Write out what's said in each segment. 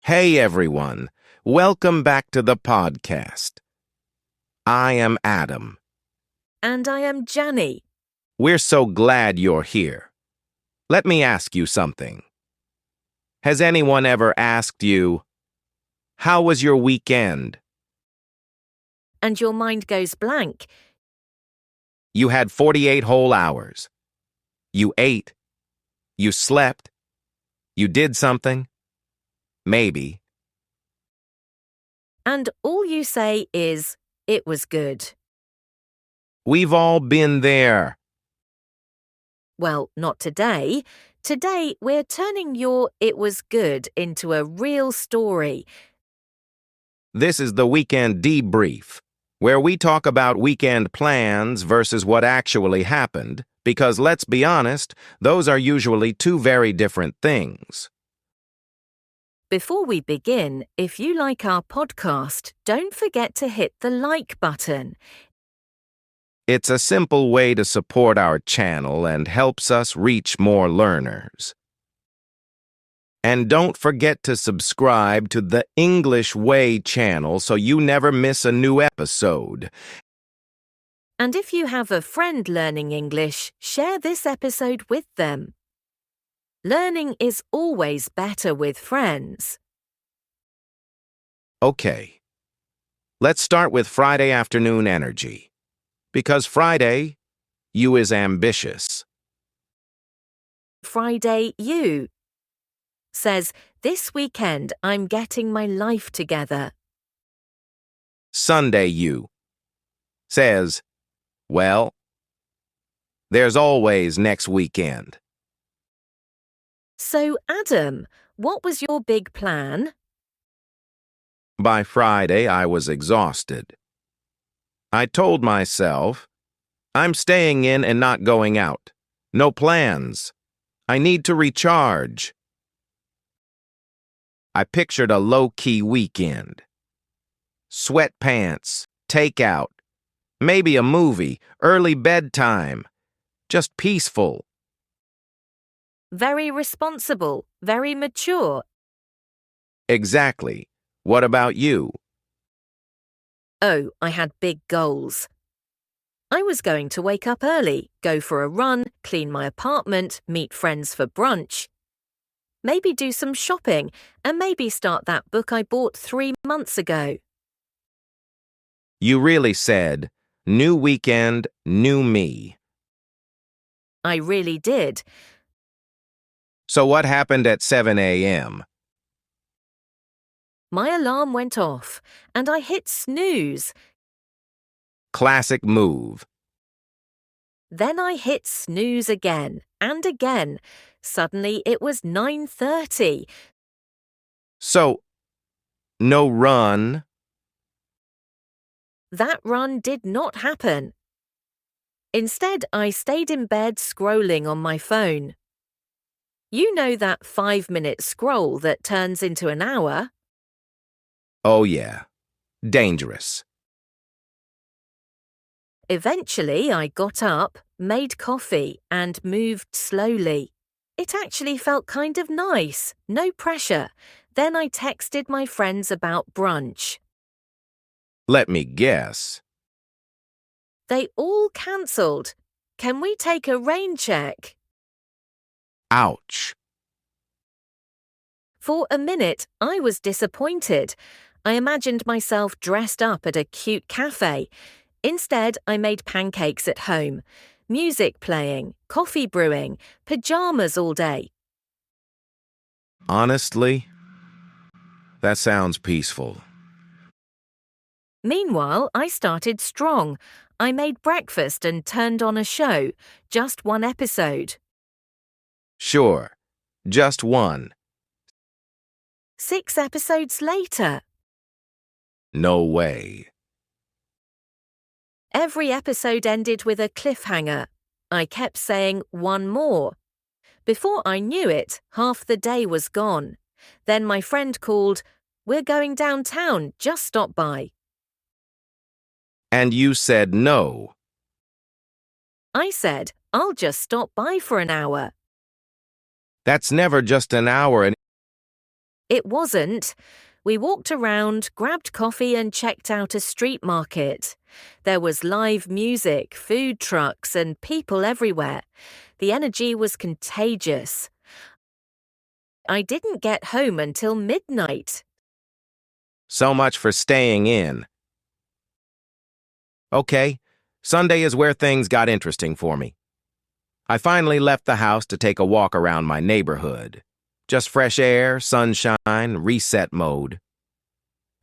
Hey everyone, welcome back to the podcast. I am Adam. And I am Janny. We're so glad you're here. Let me ask you something. Has anyone ever asked you, how was your weekend? And your mind goes blank. You had 48 whole hours. You ate. You slept. You did something. Maybe. And all you say is, it was good. We've all been there. Well, not today. Today, we're turning your it was good into a real story. This is the Weekend Debrief, where we talk about weekend plans versus what actually happened, because let's be honest, those are usually two very different things. Before we begin, if you like our podcast, don't forget to hit the like button. It's a simple way to support our channel and helps us reach more learners. And don't forget to subscribe to the English Way channel so you never miss a new episode. And if you have a friend learning English, share this episode with them. Learning is always better with friends. Okay, let's start with Friday afternoon energy. Because Friday, you is ambitious. Friday you says, this weekend I'm getting my life together. Sunday you says, well, there's always next weekend. So, Adam, what was your big plan? By Friday, I was exhausted. I told myself, I'm staying in and not going out. No plans. I need to recharge. I pictured a low-key weekend. Sweatpants, takeout, maybe a movie, early bedtime. Just peaceful. Very responsible, very mature. Exactly. What about you? Oh, I had big goals. I was going to wake up early, go for a run, clean my apartment, meet friends for brunch. Maybe do some shopping, and maybe start that book I bought 3 months ago. You really said, new weekend, new me. I really did. So what happened at 7 a.m.? My alarm went off, and I hit snooze. Classic move. Then I hit snooze again, and again. Suddenly it was 9:30. So, no run. That run did not happen. Instead, I stayed in bed scrolling on my phone. You know that 5-minute scroll that turns into an hour? Oh yeah, dangerous. Eventually, I got up, made coffee, and moved slowly. It actually felt kind of nice, no pressure. Then I texted my friends about brunch. Let me guess. They all cancelled. Can we take a rain check? Ouch. For a minute, I was disappointed. I imagined myself dressed up at a cute cafe. Instead, I made pancakes at home, music playing, coffee brewing, pajamas all day. Honestly, that sounds peaceful. Meanwhile, I started strong. I made breakfast and turned on a show, just one episode. Sure, just one. 6 episodes later. No way. Every episode ended with a cliffhanger. I kept saying one more. Before I knew it, half the day was gone. Then my friend called, "We're going downtown, just stop by." And you said no. I said, "I'll just stop by for an hour." That's never just an hour and It wasn't. We walked around, grabbed coffee and checked out a street market. There was live music, food trucks and people everywhere. The energy was contagious. I didn't get home until midnight. So much for staying in. Okay, Sunday is where things got interesting for me. I finally left the house to take a walk around my neighborhood. Just fresh air, sunshine, reset mode.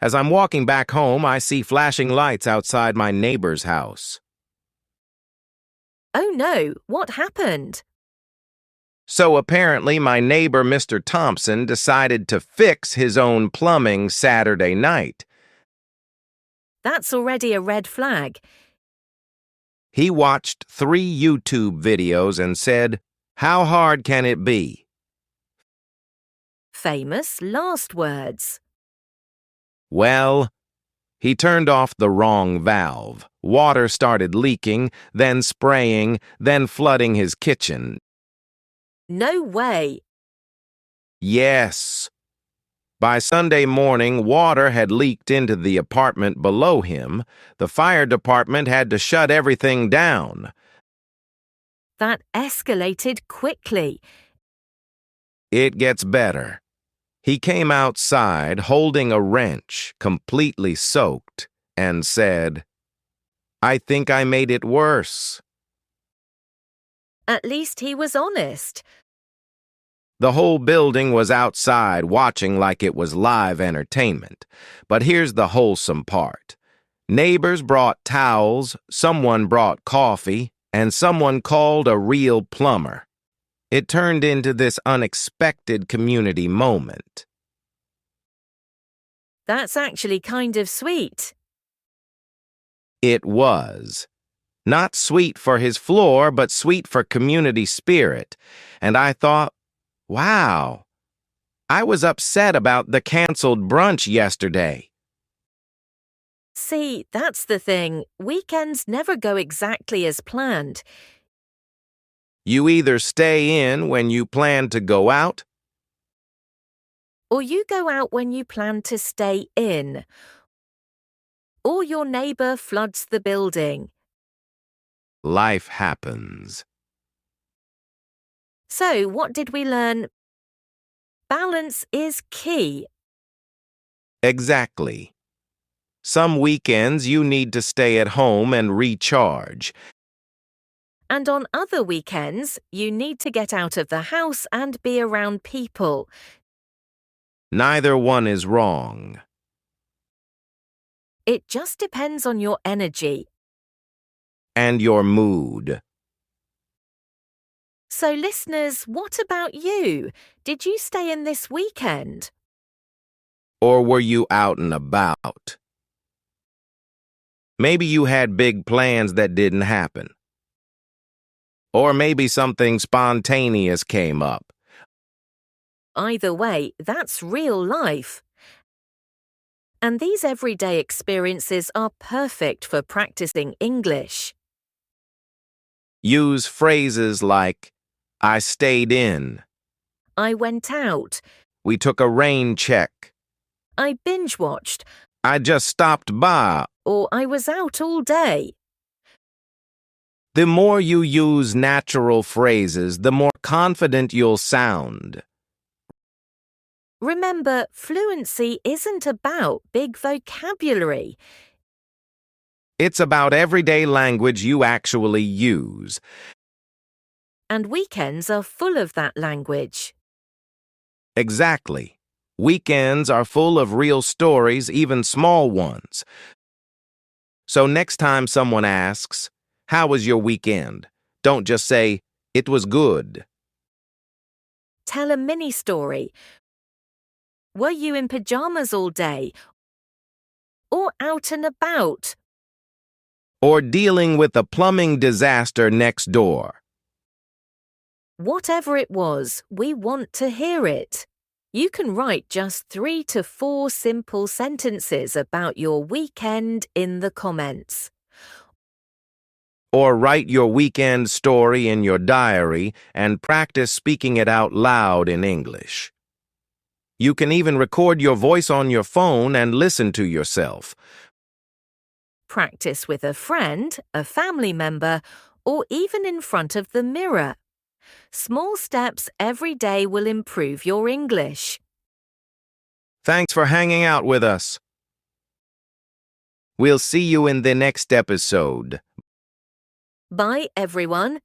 As I'm walking back home, I see flashing lights outside my neighbor's house. Oh no, what happened? So apparently my neighbor Mr. Thompson decided to fix his own plumbing Saturday night. That's already a red flag. He watched 3 YouTube videos and said, "How hard can it be?" Famous last words. Well, he turned off the wrong valve. Water started leaking, then spraying, then flooding his kitchen. No way. Yes. By Sunday morning, water had leaked into the apartment below him. The fire department had to shut everything down. That escalated quickly. It gets better. He came outside holding a wrench, completely soaked, and said, "I think I made it worse." At least he was honest. The whole building was outside watching like it was live entertainment. But here's the wholesome part. Neighbors brought towels, someone brought coffee, and someone called a real plumber. It turned into this unexpected community moment. That's actually kind of sweet. It was. Not sweet for his floor, but sweet for community spirit. And I thought, wow, I was upset about the canceled brunch yesterday. See, that's the thing. Weekends never go exactly as planned. You either stay in when you plan to go out, Or you go out when you plan to stay in. Or your neighbor floods the building. life happens. So, what did we learn? Balance is key. Exactly. Some weekends you need to stay at home and recharge. And on other weekends, you need to get out of the house and be around people. Neither one is wrong. It just depends on your energy. And your mood. So, listeners, what about you? Did you stay in this weekend? Or were you out and about? Maybe you had big plans that didn't happen. Or maybe something spontaneous came up. Either way, that's real life. And these everyday experiences are perfect for practicing English. Use phrases like, "I stayed in," I went out. "We took a rain check," I binge-watched. "I just stopped by." Or I was out all day. The more you use natural phrases, the more confident you'll sound. Remember, fluency isn't about big vocabulary. It's about everyday language you actually use. And weekends are full of that language. Exactly. Weekends are full of real stories, even small ones. So next time someone asks, "How was your weekend?" don't just say, "It was good." Tell a mini story. Were you in pajamas all day? Or out and about? Or dealing with a plumbing disaster next door. Whatever it was, we want to hear it. You can write just 3 to 4 simple sentences about your weekend in the comments. Or write your weekend story in your diary and practice speaking it out loud in English. You can even record your voice on your phone and listen to yourself. Practice with a friend, a family member, or even in front of the mirror. Small steps every day will improve your English. Thanks for hanging out with us. We'll see you in the next episode. Bye, everyone.